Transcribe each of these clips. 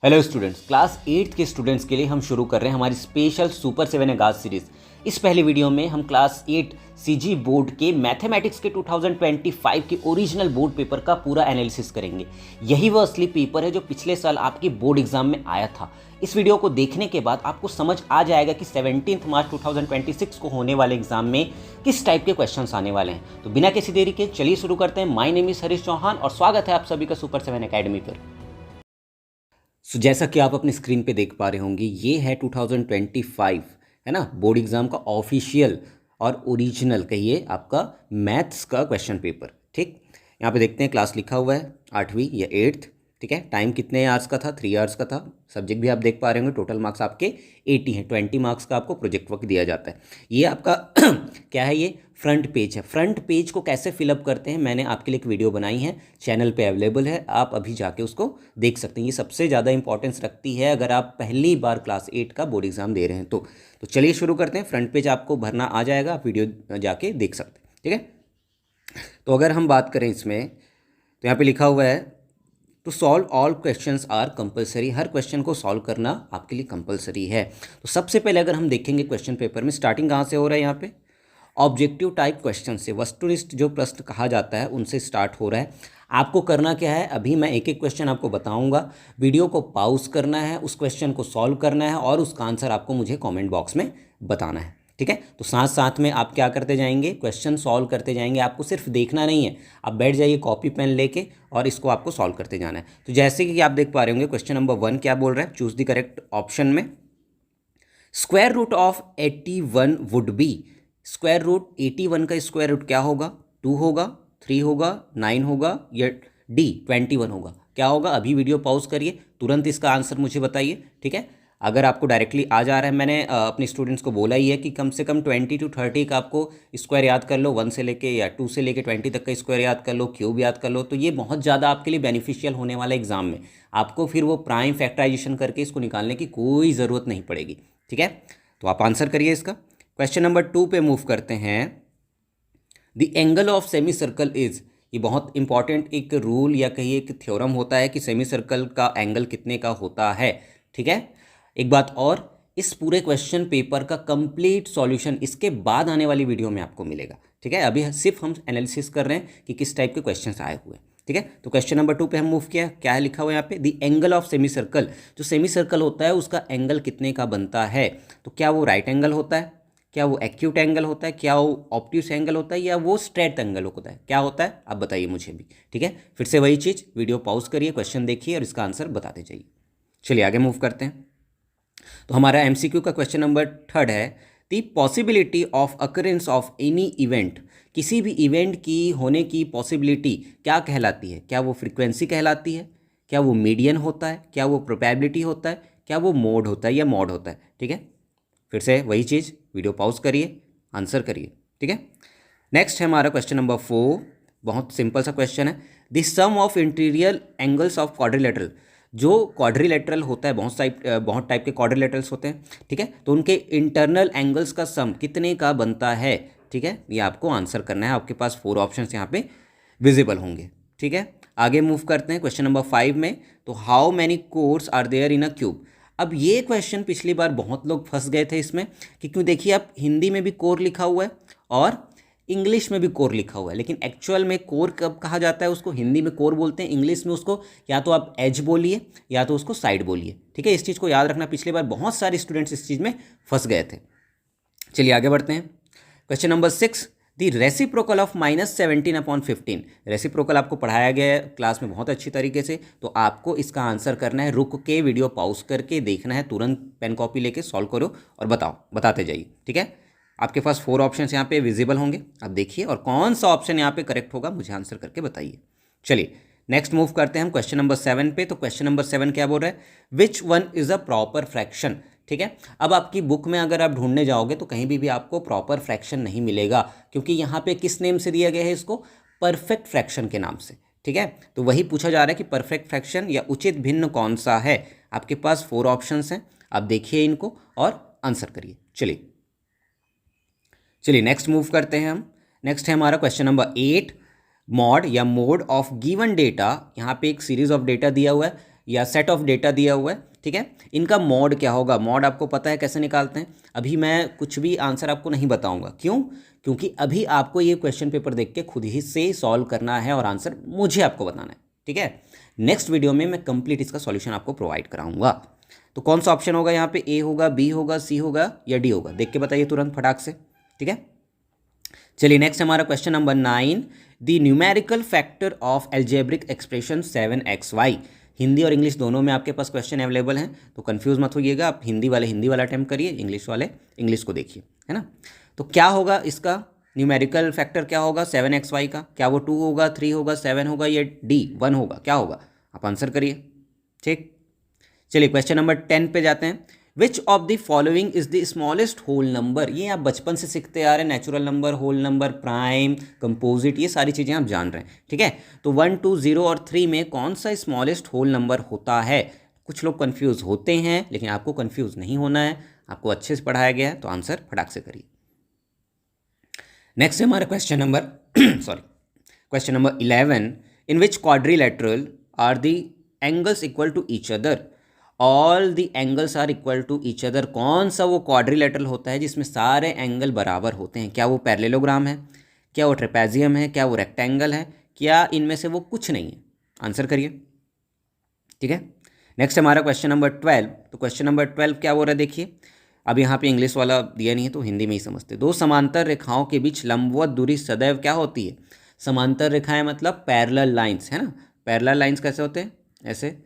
Hello students, class 8 के students के लिए हम शुरू कर रहे हैं हमारी स्पेशल सुपर 7 आगाज सीरीज। इस पहले वीडियो में हम क्लास 8 सीजी बोर्ड के मैथमेटिक्स के 2025 के ओरिजिनल बोर्ड पेपर का पूरा एनालिसिस करेंगे। यही वो असली पेपर है जो पिछले साल आपके बोर्ड एग्जाम में आया था। इस वीडियो को देखने के बाद आपको समझ आ जाएगा कि 17 मार्च 2026 को होने वाले एग्जाम में किस टाइप के क्वेश्चंस आने वाले हैं। तो बिना किसी देरी के चलिए शुरू करते हैं। My name is Harish Chauhan और स्वागत है आप सभी का सुपर 7 एकेडमी पर। जैसा कि आप अपनी स्क्रीन पे देख पा रहे होंगे, ये है 2025 है ना, बोर्ड एग्जाम का ऑफिशियल और ओरिजिनल कहिए आपका मैथ्स का क्वेश्चन पेपर। ठीक, यहाँ पे देखते हैं क्लास लिखा हुआ है 8वीं या 8th। ठीक है, टाइम कितने आवर्स का था? 3 आवर्स का था। सब्जेक्ट भी आप देख पा रहे होंगे। टोटल मार्क्स आपके 80 हैं। 20 मार्क्स का आपको प्रोजेक्ट वर्क दिया जाता है। ये आपका क्या है, ये फ्रंट पेज है। फ्रंट पेज को कैसे फिलअप करते हैं मैंने आपके लिए एक वीडियो बनाई है, चैनल पे अवेलेबल है, आप अभी जाके उसको देख सकते हैं। ये सबसे ज़्यादा इंपॉर्टेंस रखती है अगर आप पहली बार क्लास 8 का बोर्ड एग्जाम दे रहे हैं तो चलिए शुरू करते हैं। फ्रंट पेज आपको भरना आ जाएगा, आप वीडियो जाके देख सकते हैं। ठीक है, तो अगर हम बात करें इसमें तो यहाँ पे लिखा हुआ है to solve all questions are compulsory. हर क्वेश्चन को सॉल्व करना आपके लिए कंपलसरी है। तो सबसे पहले अगर हम देखेंगे क्वेश्चन पेपर में स्टार्टिंग कहाँ से हो रहा है, यहाँ पे ऑब्जेक्टिव टाइप क्वेश्चन से, वस्तुनिष्ठ जो प्रश्न कहा जाता है उनसे स्टार्ट हो रहा है। आपको करना क्या है, अभी मैं एक एक क्वेश्चन आपको बताऊंगा, वीडियो को पॉज करना है, उस क्वेश्चन को सॉल्व करना है और उसका आंसर आपको मुझे कमेंट बॉक्स में बताना है। ठीक है, तो साथ साथ में आप क्या करते जाएंगे, क्वेश्चन सॉल्व करते जाएंगे। आपको सिर्फ देखना नहीं है, आप बैठ जाइए कॉपी पेन लेके और इसको आपको सॉल्व करते जाना है। तो जैसे कि आप देख पा रहे होंगे क्वेश्चन नंबर 1 क्या बोल रहा है, चूज द करेक्ट ऑप्शन में square root of 81 would be. Square root 81 का स्क्वायर रूट क्या होगा? 2 होगा, 3 होगा, 9 होगा या डी 21 होगा? क्या होगा? अभी वीडियो पॉज करिए, तुरंत इसका आंसर मुझे बताइए। ठीक है, अगर आपको डायरेक्टली आ जा रहा है, मैंने अपने स्टूडेंट्स को बोला ही है कि कम से कम 20 to 30 का आपको स्क्वायर याद कर लो, 1 से लेके या 2 से लेके 20 तक का स्क्वायर याद कर लो, क्यूब याद कर लो। तो ये बहुत ज़्यादा आपके लिए बेनिफिशियल होने वाला एग्जाम में। आपको फिर वो प्राइम फैक्टराइजेशन करके इसको निकालने की कोई ज़रूरत नहीं पड़ेगी। ठीक है, तो आप आंसर करिए इसका। क्वेश्चन नंबर 2 पे मूव करते हैं। The angle of semi circle is, ये बहुत इंपॉर्टेंट एक रूल या कहिए एक थ्योरम होता है कि सेमी सर्कल का एंगल कितने का होता है। ठीक है, एक बात और, इस पूरे क्वेश्चन पेपर का कंप्लीट सॉल्यूशन इसके बाद आने वाली वीडियो में आपको मिलेगा। ठीक है, अभी सिर्फ हम एनालिसिस कर रहे हैं कि किस टाइप के क्वेश्चंस आए हुए हैं। ठीक है, तो क्वेश्चन नंबर 2 पे हम मूव किया। क्या है लिखा हुआ है यहाँ पे, the angle of semi circle, जो सेमी सर्कल होता है उसका एंगल कितने का बनता है? तो क्या वो राइट एंगल होता है, क्या वो एक्यूट एंगल होता है, क्या वो ऑब्ट्यूस एंगल होता है, या वो स्ट्रेट एंगल होता है? क्या होता है आप बताइए मुझे भी। ठीक है, फिर से वही चीज़, वीडियो पॉज करिए, क्वेश्चन देखिए और इसका आंसर बताते जाइए। चलिए आगे मूव करते हैं। तो हमारा एमसीक्यू का क्वेश्चन नंबर 3 है, the possibility of occurrence of any event. किसी भी इवेंट की होने की पॉसिबिलिटी क्या कहलाती है? क्या वो फ्रीक्वेंसी कहलाती है, क्या वो मीडियन होता है, क्या वो प्रोबेबिलिटी होता है, क्या वो मोड होता है या मॉड होता है? ठीक है, फिर से वही चीज़, वीडियो पॉज करिए, आंसर करिए। ठीक है, नेक्स्ट है हमारा क्वेश्चन नंबर 4। बहुत सिंपल सा क्वेश्चन है, the sum of interior angles of quadrilateral. जो क्वाड्रिलेटरल होता है, बहुत टाइप के क्वाड्रिलेटरल्स होते हैं। ठीक है, तो उनके इंटरनल एंगल्स का सम कितने का बनता है? ठीक है, ये आपको आंसर करना है। आपके पास 4 ऑप्शंस यहाँ पे विजिबल होंगे। ठीक है, आगे मूव करते हैं क्वेश्चन नंबर 5 में। तो how many corners are there in a cube. अब ये क्वेश्चन पिछली बार बहुत लोग फंस गए थे इसमें, कि क्यों, देखिए आप हिंदी में भी कोर लिखा हुआ है और इंग्लिश में भी कोर लिखा हुआ है, लेकिन एक्चुअल में कोर कब कहा जाता है? उसको हिंदी में कोर बोलते हैं, इंग्लिश में उसको या तो आप एज बोलिए या तो उसको साइड बोलिए। ठीक है, इस चीज़ को याद रखना, पिछले बार बहुत सारे स्टूडेंट्स इस चीज़ में फंस गए थे। चलिए आगे बढ़ते हैं। Question number 6, the reciprocal of -17/15। Reciprocal आपको पढ़ाया गया है क्लास में बहुत अच्छी तरीके से, तो आपको इसका आंसर करना है, रुक के वीडियो पॉज करके देखना है, तुरंत पेन कॉपी लेके सॉल्व करो और बताते जाइए। ठीक है, आपके पास 4 ऑप्शंस यहाँ पे विजिबल होंगे, आप देखिए और कौन सा ऑप्शन यहाँ पे करेक्ट होगा मुझे आंसर करके बताइए। चलिए नेक्स्ट मूव करते हैं हम क्वेश्चन नंबर 7 पे। तो क्वेश्चन नंबर 7 क्या बोल रहा है, which one is a proper fraction. ठीक है, अब आपकी बुक में अगर आप ढूंढने जाओगे तो कहीं भी आपको प्रॉपर फ्रैक्शन नहीं मिलेगा, क्योंकि यहाँ पे किस नेम से दिया गया है इसको, परफेक्ट फ्रैक्शन के नाम से। ठीक है, तो वही पूछा जा रहा है कि परफेक्ट फ्रैक्शन या उचित भिन्न कौन सा है। आपके पास 4 ऑप्शंस हैं, आप देखिए इनको और आंसर करिए। चलिए नेक्स्ट मूव करते हैं हम। नेक्स्ट है हमारा क्वेश्चन नंबर 8, मॉड या मोड ऑफ गिवन डेटा। यहाँ पे एक सीरीज ऑफ डेटा दिया हुआ है, या सेट ऑफ डेटा दिया हुआ है, ठीक है। इनका मॉड क्या होगा, मॉड आपको पता है कैसे निकालते हैं। अभी मैं कुछ भी आंसर आपको नहीं बताऊंगा, क्यों? क्योंकि अभी आपको ये क्वेश्चन पेपर देख के खुद ही से सॉल्व करना है और आंसर मुझे आपको बताना है, ठीक है। नेक्स्ट वीडियो में मैं कंप्लीट इसका सॉल्यूशन आपको प्रोवाइड कराऊंगा। तो कौन सा ऑप्शन होगा यहाँ पे, ए होगा, बी होगा, सी होगा या डी होगा, देख के बताइए तुरंत फटाक से, ठीक है। चलिए नेक्स्ट हमारा question number 9, the numerical factor of algebraic expression 7xy। Hindi और इंग्लिश दोनों में आपके पास क्वेश्चन अवेलेबल हैं, तो कंफ्यूज मत होइएगा। आप हिंदी वाले हिंदी वाला अटेम्प्ट करिए, इंग्लिश वाले इंग्लिश को देखिए, है ना। तो क्या होगा इसका न्यूमेरिकल फैक्टर, क्या होगा 7xy का? क्या वो 2 होगा, 3 होगा, 7 होगा या डी 1 होगा, क्या होगा? आप आंसर करिए, ठीक। चलिए क्वेश्चन नंबर 10 पे जाते हैं। Which of the following is the smallest whole number? ये आप बचपन से सीखते आ रहे हैं, natural number, whole number, prime, composite, ये सारी चीज़ें आप जान रहे हैं, ठीक है। तो 1, 2, 0 और 3 में कौन सा स्मॉलेस्ट होल नंबर होता है? कुछ लोग कंफ्यूज होते हैं, लेकिन आपको कंफ्यूज नहीं होना है, आपको अच्छे से पढ़ाया गया है, तो आंसर फटाक से करिए। नेक्स्ट है हमारा question number sorry question number 11, in which quadrilateral are the angles equal to each other? All the angles are equal to each other. कौन सा वो क्वाड्रिलेटरल होता है जिसमें सारे एंगल बराबर होते हैं? क्या वो पैरेललोग्राम है, क्या वो ट्रेपेजियम है, क्या वो रेक्टेंगल है, क्या इनमें से वो कुछ नहीं है? आंसर करिए, ठीक है। नेक्स्ट हमारा क्वेश्चन नंबर 12। तो क्वेश्चन नंबर 12 क्या हो रहा है, देखिए। अब यहाँ पे इंग्लिश वाला दिया नहीं है तो हिंदी में ही समझते। दो समांतर रेखाओं के बीच लंबवत दूरी सदैव क्या होती है? समांतर रेखाएं मतलब पैरेलल लाइंस, है ना। पैरेलल लाइंस कैसे होते हैं? ऐसे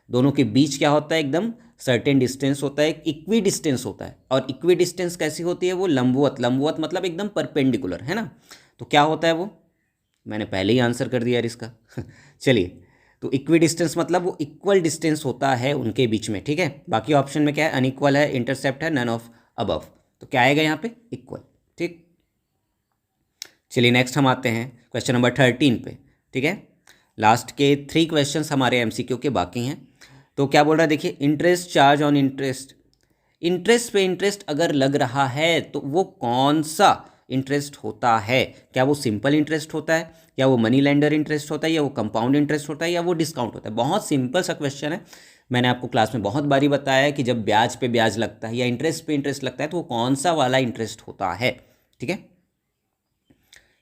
दोनों के बीच क्या होता है, एकदम सर्टेन डिस्टेंस होता है, इक्वी डिस्टेंस होता है। और इक्वी डिस्टेंस कैसी होती है? वो लंबवत, लंबवत मतलब एकदम परपेंडिकुलर, है ना। तो क्या होता है वो? मैंने पहले ही आंसर कर दिया यार इसका चलिए, तो इक्वी डिस्टेंस मतलब वो इक्वल डिस्टेंस होता है उनके बीच में, ठीक है। बाकी ऑप्शन में क्या है, अनइक्वल है, इंटरसेप्ट है, नन ऑफ अबव। तो क्या आएगा यहाँ पे? इक्वल, ठीक। चलिए नेक्स्ट हम आते हैं क्वेश्चन नंबर 13 पे, ठीक है। लास्ट के 3 क्वेश्चंस हमारे एमसीक्यू के बाकी हैं। तो क्या बोल रहा है, देखिए, interest charge on interest. Interest पे इंटरेस्ट अगर लग रहा है तो वो कौन सा इंटरेस्ट होता है? क्या वो सिंपल इंटरेस्ट होता है, या वो मनी लेंडर इंटरेस्ट होता है, या वो कंपाउंड इंटरेस्ट होता है, या वो डिस्काउंट होता है? बहुत सिंपल सा क्वेश्चन है। मैंने आपको क्लास में बहुत बारी बताया है कि जब ब्याज पे ब्याज लगता है या इंटरेस्ट पे इंटरेस्ट लगता है तो वो कौन सा वाला इंटरेस्ट होता है, ठीक है।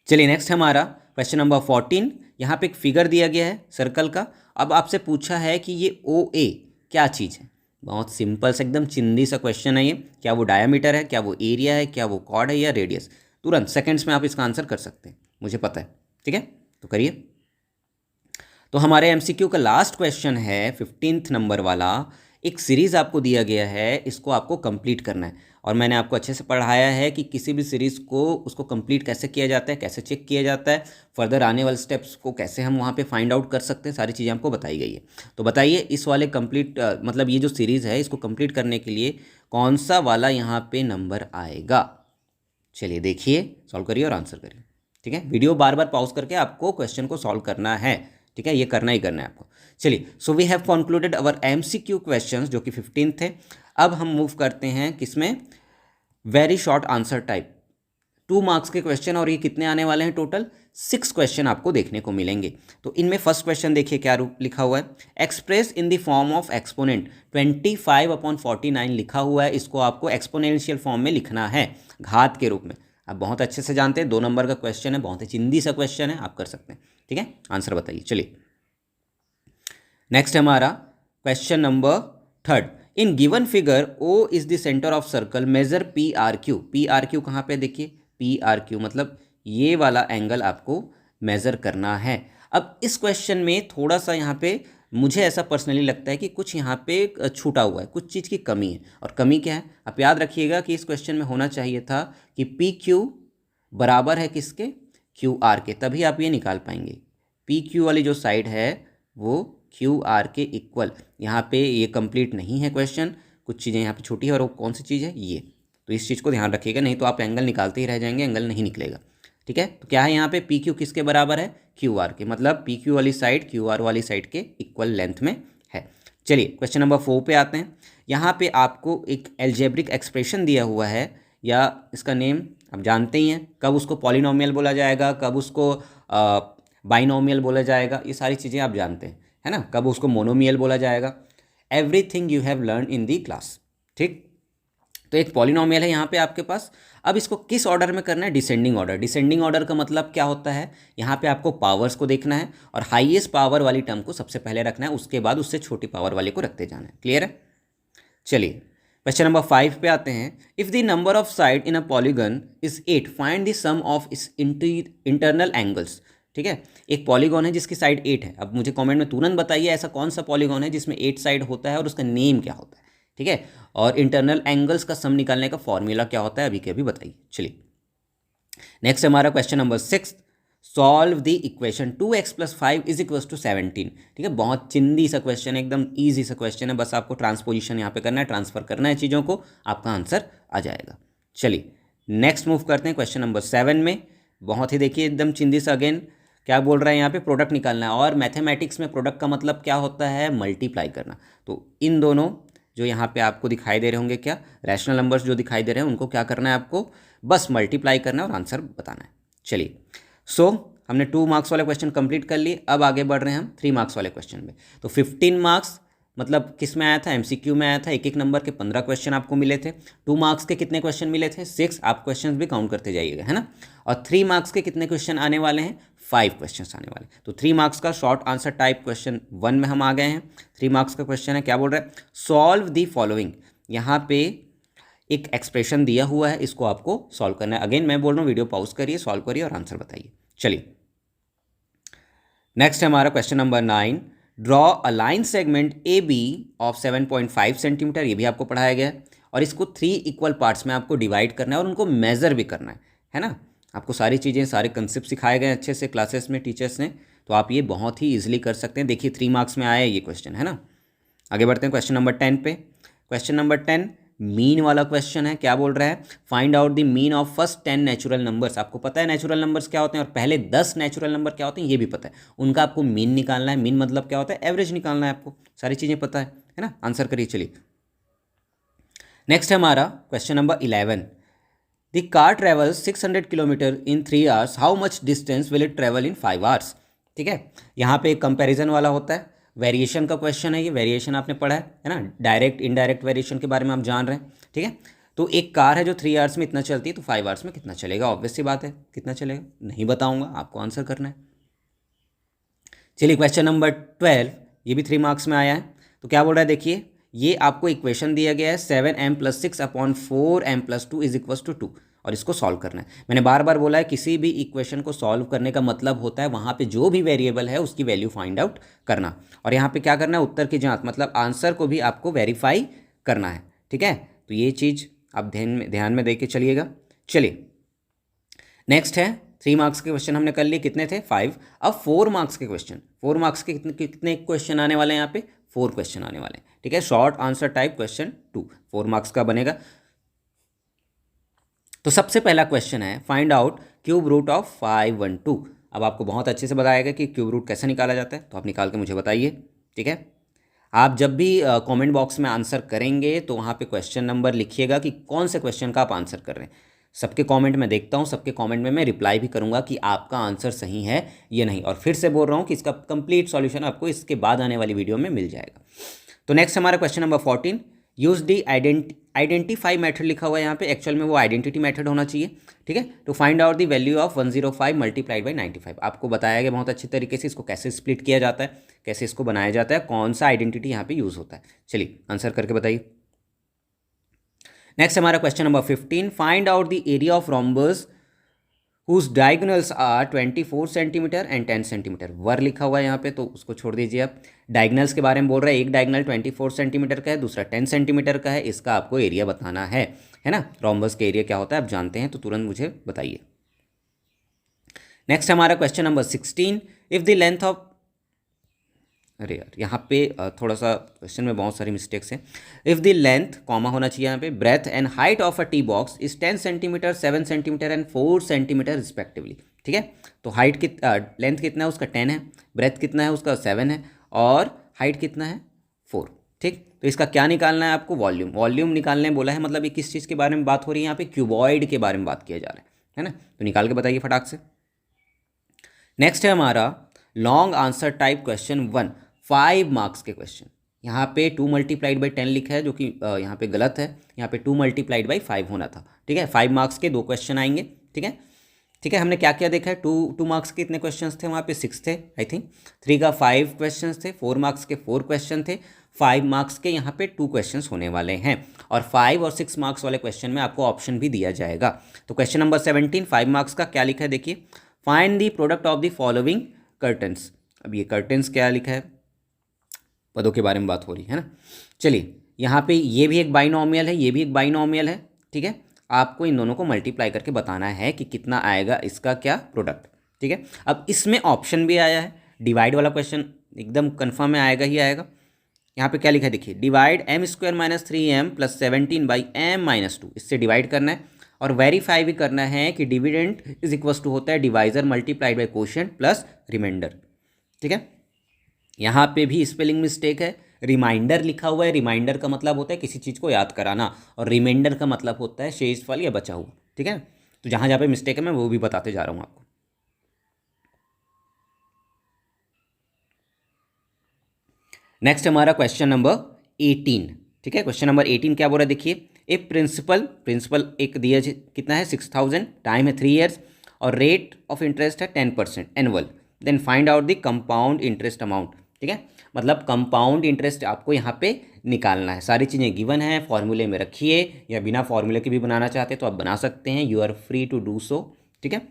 चलिए नेक्स्ट हमारा क्वेश्चन नंबर 14। यहाँ पे एक फिगर दिया गया है सर्कल का। अब आपसे पूछा है कि ये ओ ए क्या चीज़ है? बहुत सिंपल सा एकदम चिंदी सा क्वेश्चन है ये। क्या वो डायमीटर है, क्या वो एरिया है, क्या वो कॉर्ड है या रेडियस? तुरंत सेकंड्स में आप इसका आंसर कर सकते हैं, मुझे पता है, ठीक है। तो करिए। तो हमारे एमसीक्यू का लास्ट क्वेश्चन है 15th नंबर वाला। एक सीरीज़ आपको दिया गया है, इसको आपको कंप्लीट करना है। और मैंने आपको अच्छे से पढ़ाया है कि किसी भी सीरीज़ को उसको कंप्लीट कैसे किया जाता है, कैसे चेक किया जाता है, फर्दर आने वाले स्टेप्स को कैसे हम वहाँ पे फाइंड आउट कर सकते हैं, सारी चीज़ें आपको बताई गई है। तो बताइए इस वाले कंप्लीट मतलब ये जो सीरीज़ है इसको कंप्लीट करने के लिए कौन सा वाला यहाँ पे नंबर आएगा? चलिए देखिए, सॉल्व करिए और आंसर करिए, ठीक है। वीडियो बार बार पॉज करके आपको क्वेश्चन को सॉल्व करना है, ठीक है, ये करना ही करना है आपको। चलिए, so we have concluded our MCQ questions जो कि 15 थे। अब हम मूव करते हैं किसमें? Very short answer type 2 marks के क्वेश्चन। और ये कितने आने वाले हैं? टोटल 6 क्वेश्चन आपको देखने को मिलेंगे। तो इनमें फर्स्ट क्वेश्चन देखिए क्या लिखा हुआ है, express in the form of exponent 25/49 लिखा हुआ है। इसको आपको एक्सपोनेंशियल फॉर्म में लिखना है, घात के रूप में। आप बहुत अच्छे से जानते हैं, 2 नंबर का क्वेश्चन है, बहुत ही चिंदी सा क्वेश्चन है, आप कर सकते हैं, ठीक है। आंसर बताइए। चलिए नेक्स्ट हमारा question number 3। In given figure O is the centre of circle, measure P R Q. P R Q कहाँ पे? देखिए पी आर क्यू मतलब ये वाला एंगल आपको मेजर करना है। अब इस क्वेश्चन में थोड़ा सा यहाँ पे मुझे ऐसा पर्सनली लगता है कि कुछ यहाँ पे छूटा हुआ है, कुछ चीज़ की कमी है। और कमी क्या है? आप याद रखिएगा कि इस क्वेश्चन में होना चाहिए था कि पी क्यू बराबर है किसके? क्यू आर के, तभी आप ये निकाल पाएंगे। पी क्यू वाली जो साइड है वो क्यू आर के इक्वल। यहाँ पे ये कंप्लीट नहीं है क्वेश्चन, कुछ चीज़ें यहाँ पे छोटी है। और वो कौन सी चीज़ है? ये। तो इस चीज़ को ध्यान रखिएगा, नहीं तो आप एंगल निकालते ही रह जाएंगे, एंगल नहीं निकलेगा, ठीक है। तो क्या है यहाँ पे? पी क्यू किसके बराबर है? क्यू आर के, मतलब पी क्यू वाली साइड क्यू आर वाली साइड के इक्वल लेंथ में है। चलिए क्वेश्चन नंबर 4 पे आते हैं। यहाँ पे आपको एक एल्जेब्रिक एक्सप्रेशन दिया हुआ है, या इसका नेम आप जानते ही हैं, कब उसको पॉलिनोमियल बोला जाएगा, कब उसको बाइनोमियल बोला जाएगा, ये सारी चीज़ें आप जानते हैं, है ना, कब उसको मोनोमियल बोला जाएगा, everything you have learn in the class. ठीक, तो एक पॉलिनोमियल है यहाँ पे आपके पास। अब इसको किस ऑर्डर में करना है, डिसेंडिंग ऑर्डर। डिसेंडिंग ऑर्डर का मतलब क्या होता है, यहाँ पे आपको पावर्स को देखना है और हाईएस्ट पावर वाली टर्म को सबसे पहले रखना है, उसके बाद उससे छोटी पावर वाले को रखते जाना है। क्लियर है। चलिए क्वेश्चन नंबर 5 पे आते हैं। If the number of side in a polygon is 8, find the sum of its internal angles. ठीक है, एक पॉलीगॉन है जिसकी साइड 8 है। अब मुझे कमेंट में तुरंत बताइए ऐसा कौन सा पॉलीगॉन है जिसमें 8 साइड होता है और उसका नेम क्या होता है। ठीक है, और इंटरनल एंगल्स का सम निकालने का फॉर्मूला क्या होता है अभी के अभी बताइए। चलिए नेक्स्ट हमारा question number 6, solve the equation 2x + 5 = 17। ठीक है, बहुत चिंदी सा क्वेश्चन है, एकदम ईजी सा क्वेश्चन है, बस आपको ट्रांसपोजिशन यहाँ पे करना है, ट्रांसफर करना है चीज़ों को, आपका आंसर आ जाएगा। चलिए नेक्स्ट मूव करते हैं क्वेश्चन नंबर 7 में। बहुत ही देखिए एकदम चिंदी सा, अगेन क्या बोल रहा है यहाँ पे, प्रोडक्ट निकालना है। और मैथमेटिक्स में प्रोडक्ट का मतलब क्या होता है, मल्टीप्लाई करना। तो इन दोनों जो यहाँ पे आपको दिखाई दे रहे होंगे, क्या रैशनल नंबर्स जो दिखाई दे रहे हैं उनको क्या करना है आपको, बस मल्टीप्लाई करना है और आंसर बताना है। चलिए हमने 2 मार्क्स वाले क्वेश्चन कंप्लीट कर लिए, अब आगे बढ़ रहे हैं हम 3 मार्क्स वाले क्वेश्चन में। तो 15 मार्क्स मतलब किस में आया था, एमसीक्यू में आया था। एक एक नंबर के 15 क्वेश्चन आपको मिले थे। 2 मार्क्स के कितने क्वेश्चन मिले थे, 6। आप क्वेश्चन भी काउंट करते जाइएगा, है ना। और 3 मार्क्स के कितने क्वेश्चन आने वाले हैं, 5 क्वेश्चन आने वाले। तो 3 मार्क्स का शॉर्ट आंसर टाइप क्वेश्चन 1 में हम आ गए हैं। 3 मार्क्स का क्वेश्चन है, क्या बोल रहा है, सॉल्व दी फॉलोइंग। यहाँ पे एक एक्सप्रेशन दिया हुआ है, इसको आपको सॉल्व करना है। अगेन मैं बोल रहा हूँ, वीडियो पॉज करिए, सॉल्व करिए और आंसर बताइए। चलिए नेक्स्ट है हमारा question number 9, draw a line segment A B of 7.5 centimetre. ये भी आपको पढ़ाया गया है और इसको 3 इक्वल पार्ट्स में आपको डिवाइड करना है और उनको मेज़र भी करना है ना। आपको सारी चीज़ें, सारे कंसेप्ट सिखाए गए अच्छे से क्लासेस में टीचर्स ने, तो आप ये बहुत ही ईजिली कर सकते हैं। देखिए 3 मार्क्स में आया है ये क्वेश्चन, है ना। आगे बढ़ते हैं क्वेश्चन नंबर 10 पे। क्वेश्चन नंबर 10 मीन वाला क्वेश्चन है। क्या बोल रहा है, find out the mean of first 10 natural numbers. आपको पता है नेचुरल नंबर्स क्या होते हैं और पहले 10 नेचुरल नंबर क्या होते हैं ये भी पता है, उनका आपको मीन निकालना है। मीन मतलब क्या होता है, एवरेज निकालना है, आपको सारी चीज़ें पता है ना। आंसर करिए। चलिए नेक्स्ट है हमारा question number 11, the car travels 600 kilometre in 3 hours, how much distance will it travel in 5 hours. ठीक है, यहाँ पे एक कंपैरिजन वाला होता है, वेरिएशन का क्वेश्चन है ये। वेरिएशन आपने पढ़ा है ना, डायरेक्ट इनडायरेक्ट वेरिएशन के बारे में आप जान रहे हैं। ठीक है, तो एक कार है जो 3 आवर्स में इतना चलती है, तो 5 आवर्स में कितना चलेगा, ऑब्वियस सी बात है, कितना चलेगा नहीं बताऊंगा, आपको आंसर करना है। चलिए क्वेश्चन नंबर 12, ये भी 3 मार्क्स में आया है। तो क्या बोल रहा है, देखिए ये आपको इक्वेशन दिया गया है 7m + 6/4m + 2 = 2 और इसको सॉल्व करना है। मैंने बार बार बोला है किसी भी इक्वेशन को सॉल्व करने का मतलब होता है वहाँ पे जो भी वेरिएबल है उसकी वैल्यू फाइंड आउट करना, और यहाँ पे क्या करना है, उत्तर की जांच, मतलब आंसर को भी आपको वेरीफाई करना है। ठीक है, तो ये चीज़ आप ध्यान में दे के चलिएगा। चलिए नेक्स्ट है 3 मार्क्स के क्वेश्चन हमने कर लिए, कितने थे, 5। अब 4 मार्क्स के क्वेश्चन, 4 मार्क्स के कितने क्वेश्चन आने वाले हैं, यहाँ पे 4 क्वेश्चन आने वाले हैं। ठीक है, short answer type question 2 4 marks का बनेगा। तो सबसे पहला क्वेश्चन है, find out cube root of 512। अब आपको बहुत अच्छे से बताएगा कि क्यूब रूट कैसे निकाला जाता है, तो आप निकाल के मुझे बताइए। ठीक है, आप जब भी कमेंट बॉक्स में आंसर करेंगे तो वहाँ पे क्वेश्चन नंबर लिखिएगा कि कौन से क्वेश्चन का आप आंसर कर रहे हैं। सबके कमेंट में देखता हूँ, सबके कमेंट में मैं रिप्लाई भी करूँगा कि आपका आंसर सही है ये नहीं। और फिर से बोल रहा हूँ कि इसका कंप्लीट सॉल्यूशन आपको इसके बाद आने वाली वीडियो में मिल जाएगा। तो नेक्स्ट हमारा question number 14, use the identify method लिखा हुआ है यहाँ पे, एक्चुअल में वो आइडेंटिटी मेथड होना चाहिए। ठीक है, to find out the value of 105 × 95। आपको बताया गया बहुत अच्छे तरीके से इसको कैसे स्प्लिट किया जाता है, कैसे इसको बनाया जाता है, कौन सा आइडेंटिटी यहाँ पे यूज़ होता है। चलिए आंसर करके बताइए। नेक्स्ट हमारा question number 15, find out the area of rhombus whose diagonals are 24 centimetre and 10 centimetre. वर लिखा हुआ है यहाँ पे, तो उसको छोड़ दीजिए आप। डायगनल्स के बारे में बोल रहा है, एक डायगनल 24 सेंटीमीटर का है, दूसरा 10 सेंटीमीटर का है, इसका आपको एरिया बताना है ना। रोम्बस के एरिया क्या होता है आप जानते हैं, तो तुरंत मुझे बताइए। नेक्स्ट हमारा question number 16, if the length of, अरे यार यहाँ पे थोड़ा सा क्वेश्चन में बहुत सारी मिस्टेक्स हैं। इफ़ द लेंथ, कॉमा होना चाहिए यहाँ पे, breadth and height of a tea box is 10 centimetre, 7 centimetre and 4 centimetre respectively. ठीक है, तो हाइट लेंथ कितना है उसका 10 है, ब्रेथ कितना है उसका 7 है, और हाइट कितना है 4। ठीक, तो इसका क्या निकालना है आपको, वॉल्यूम। वॉल्यूम निकालने बोला है, मतलब ये किस चीज़ के बारे में बात हो रही है यहाँ पे, क्यूबॉइड के बारे में बात किया जा रहा है ना। तो निकाल के बताइए फटाक से। नेक्स्ट है हमारा long answer type question 1, 5 marks के क्वेश्चन। यहाँ पे 2 मल्टीप्लाइड बाई 10 लिखा है जो कि यहाँ पे गलत है, यहाँ पे 2 मल्टीप्लाइड बाई 5 होना था। ठीक है, 5 मार्क्स के 2 क्वेश्चन आएंगे। ठीक है, ठीक है, हमने क्या क्या देखा है, 2 मार्क्स के कितने क्वेश्चंस थे वहाँ पे, 6 थे आई थिंक। 3 का 5 क्वेश्चंस थे, 4 मार्क्स के 4 क्वेश्चन थे, 5 मार्क्स के यहाँ पे 2 क्वेश्चंस होने वाले हैं। और 5 और 6 मार्क्स वाले क्वेश्चन में आपको ऑप्शन भी दिया जाएगा। तो क्वेश्चन नंबर 17 5 मार्क्स का क्या लिखा है देखिए, find the product of the following curtains. अब ये कर्टन्स क्या लिखा है, पदों के बारे में बात हो रही है ना। चलिए, यहाँ पे ये भी एक बाइनोमियल है, ये भी एक बाइनोमियल है। ठीक है, आपको इन दोनों को मल्टीप्लाई करके बताना है कि कितना आएगा इसका क्या प्रोडक्ट। ठीक है, अब इसमें ऑप्शन भी आया है, डिवाइड वाला क्वेश्चन एकदम कन्फर्म में आएगा ही आएगा। यहाँ पे क्या लिखा है देखिए, divide m² - 3m + 17 by m - 2, इससे डिवाइड करना है और वेरीफाई भी करना है कि डिविडेंड इज इक्वल टू होता है divisor multiplied by quotient plus remainder. ठीक है, यहाँ पे भी स्पेलिंग मिस्टेक है, रिमाइंडर लिखा हुआ है। रिमाइंडर का मतलब होता है किसी चीज़ को याद कराना और रिमाइंडर का मतलब होता है शेष फल या बचा हुआ। ठीक है, तो जहाँ जहाँ पे मिस्टेक है मैं वो भी बताते जा रहा हूँ आपको। नेक्स्ट हमारा क्वेश्चन नंबर 18। ठीक है, क्वेश्चन नंबर 18 क्या बोल रहा है देखिए, ए प्रिंसिपल एक दिया कितना है 6000, टाइम है 3 ईयर्स और रेट ऑफ इंटरेस्ट है 10% annual, then find out the compound interest amount. ठीक है, मतलब कंपाउंड इंटरेस्ट आपको यहाँ पे निकालना है। सारी चीज़ें गिवन हैं, फॉर्मूले में रखिए या बिना फॉर्मूले के भी बनाना चाहते तो आप बना सकते हैं, you are free to do so. ठीक है,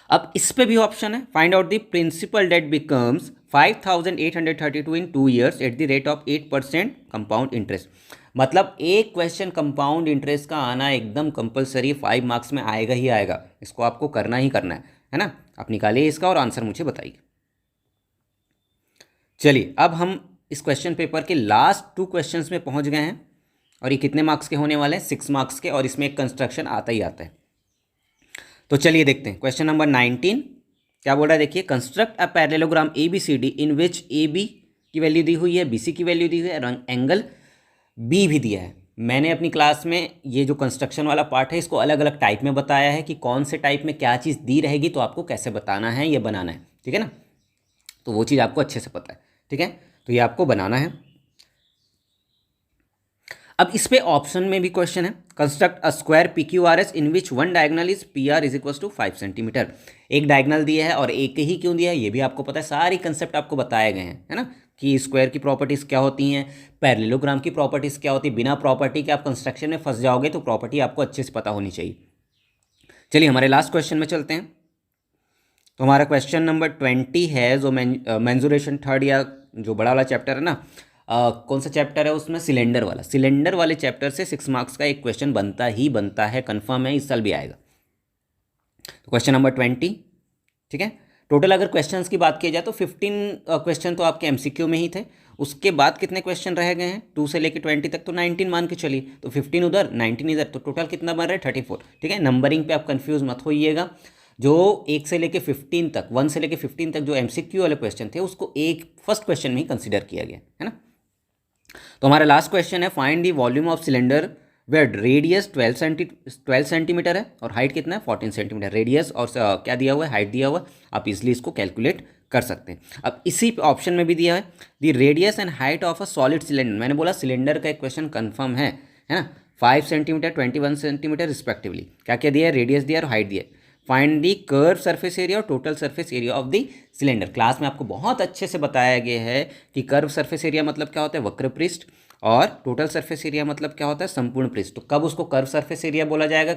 अब इस पे भी ऑप्शन है, find out the principal that becomes 5832 in 2 years at the rate of 8% compound interest. मतलब एक क्वेश्चन कंपाउंड इंटरेस्ट का आना एकदम कंपलसरी 5 मार्क्स में आएगा ही आएगा, इसको आपको करना ही करना है ना। आप निकालिए इसका और आंसर मुझे बताइए। चलिए, अब हम इस क्वेश्चन पेपर के लास्ट 2 क्वेश्चंस में पहुंच गए हैं और ये कितने मार्क्स के होने वाले हैं, 6 मार्क्स के, और इसमें एक कंस्ट्रक्शन आता ही आता है। तो चलिए देखते हैं क्वेश्चन नंबर 19 क्या बोल रहा है देखिए, construct a parallelogram ABCD in which AB की वैल्यू दी हुई है, BC की वैल्यू दी हुई है और एंगल B भी दिया है। मैंने अपनी क्लास में ये जो कंस्ट्रक्शन वाला पार्ट है इसको अलग अलग टाइप में बताया है कि कौन से टाइप में क्या चीज़ दी रहेगी तो आपको कैसे बताना है, ये बनाना है। ठीक है ना, तो वो चीज़ आपको अच्छे से पता है। ठीक है, तो ये आपको बनाना है। अब इस पे ऑप्शन में भी क्वेश्चन है, construct a square PQRS in which one diagonal is PR is equal to 5 centimetre. एक डायगोनल दिया है और एक ही क्यों दिया है ये भी आपको पता है, सारी कंसेप्ट आपको बताए गए हैं, है ना, कि स्क्वायर की प्रॉपर्टीज़ क्या होती हैं, पैरेललोग्राम की प्रॉपर्टीज़ क्या होती है। बिना प्रॉपर्टी के आप कंस्ट्रक्शन में फंस जाओगे, तो प्रॉपर्टी आपको अच्छे से पता होनी चाहिए। चलिए हमारे लास्ट क्वेश्चन में चलते हैं। तो हमारा क्वेश्चन नंबर 20 है, जो मेंजुरेशन थर्ड या जो बड़ा वाला चैप्टर है ना, कौन सा चैप्टर है उसमें, सिलेंडर वाले चैप्टर से 6 मार्क्स का एक क्वेश्चन बनता ही बनता है, कंफर्म है, इस साल भी आएगा। तो क्वेश्चन नंबर 20। ठीक है, टोटल अगर क्वेश्चंस की बात की जाए तो 15 क्वेश्चन तो आपके MCQ में ही थे। उसके बाद कितने क्वेश्चन रह गए हैं 2 से लेकर 20 तक, तो 19 मान के चलिए, तो 15 उधर 19 इधर, तो टोटल कितना बन रहा है 34। ठीक है, नंबरिंग पे आप कंफ्यूज मत होइएगा। जो 1 से लेकर 15 तक, 1 से लेकर 15 तक जो MCQ वाले क्वेश्चन थे उसको एक फर्स्ट क्वेश्चन में ही कंसिडर किया गया है ना। तो हमारा लास्ट क्वेश्चन है, find the volume of cylinder where radius 12 centimetre है और हाइट कितना है 14 सेंटीमीटर। रेडियस और क्या दिया हुआ है, हाइट दिया हुआ है, आप इजिली इसको कैलकुलेट कर सकते हैं। अब इसी ऑप्शन में भी दिया है the radius and height of a solid cylinder. मैंने बोला सिलेंडर का एक क्वेश्चन कन्फर्म है ना, 5 सेंटीमीटर 21 सेंटीमीटर रिस्पेक्टिवली। क्या क्या दिया है, रेडियस दिया और हाइट दिया है। Find the curve surface area और total surface area of the cylinder. Class में आपको बहुत अच्छे से बताया गया है कि कर्व सरफेस एरिया मतलब क्या होता है, वक्र पृष्ठ, और टोटल सरफेस एरिया मतलब क्या होता है, संपूर्ण पृष्ठ। तो कब उसको कर्व सरफेस एरिया बोला जाएगा,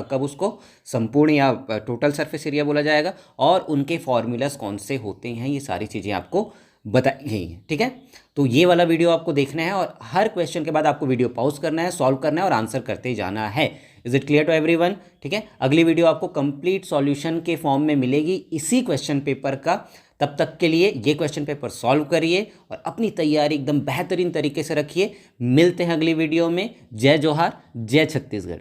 कब उसको संपूर्ण या टोटल सरफेस एरिया बोला जाएगा, और उनके फॉर्मूलाज कौन से होते हैं, ये सारी चीज़ें आपको बताई गई हैं। ठीक है, तो ये वाला वीडियो आपको देखना है और हर क्वेश्चन के बाद आपको वीडियो पॉज करना है, सॉल्व करना है और आंसर करते जाना है। Is it clear to everyone? ठीक है, अगली वीडियो आपको कंप्लीट सॉल्यूशन के फॉर्म में मिलेगी इसी क्वेश्चन पेपर का। तब तक के लिए ये क्वेश्चन पेपर सॉल्व करिए और अपनी तैयारी एकदम बेहतरीन तरीके से रखिए। मिलते हैं अगली वीडियो में। जय जोहार, जय छत्तीसगढ़।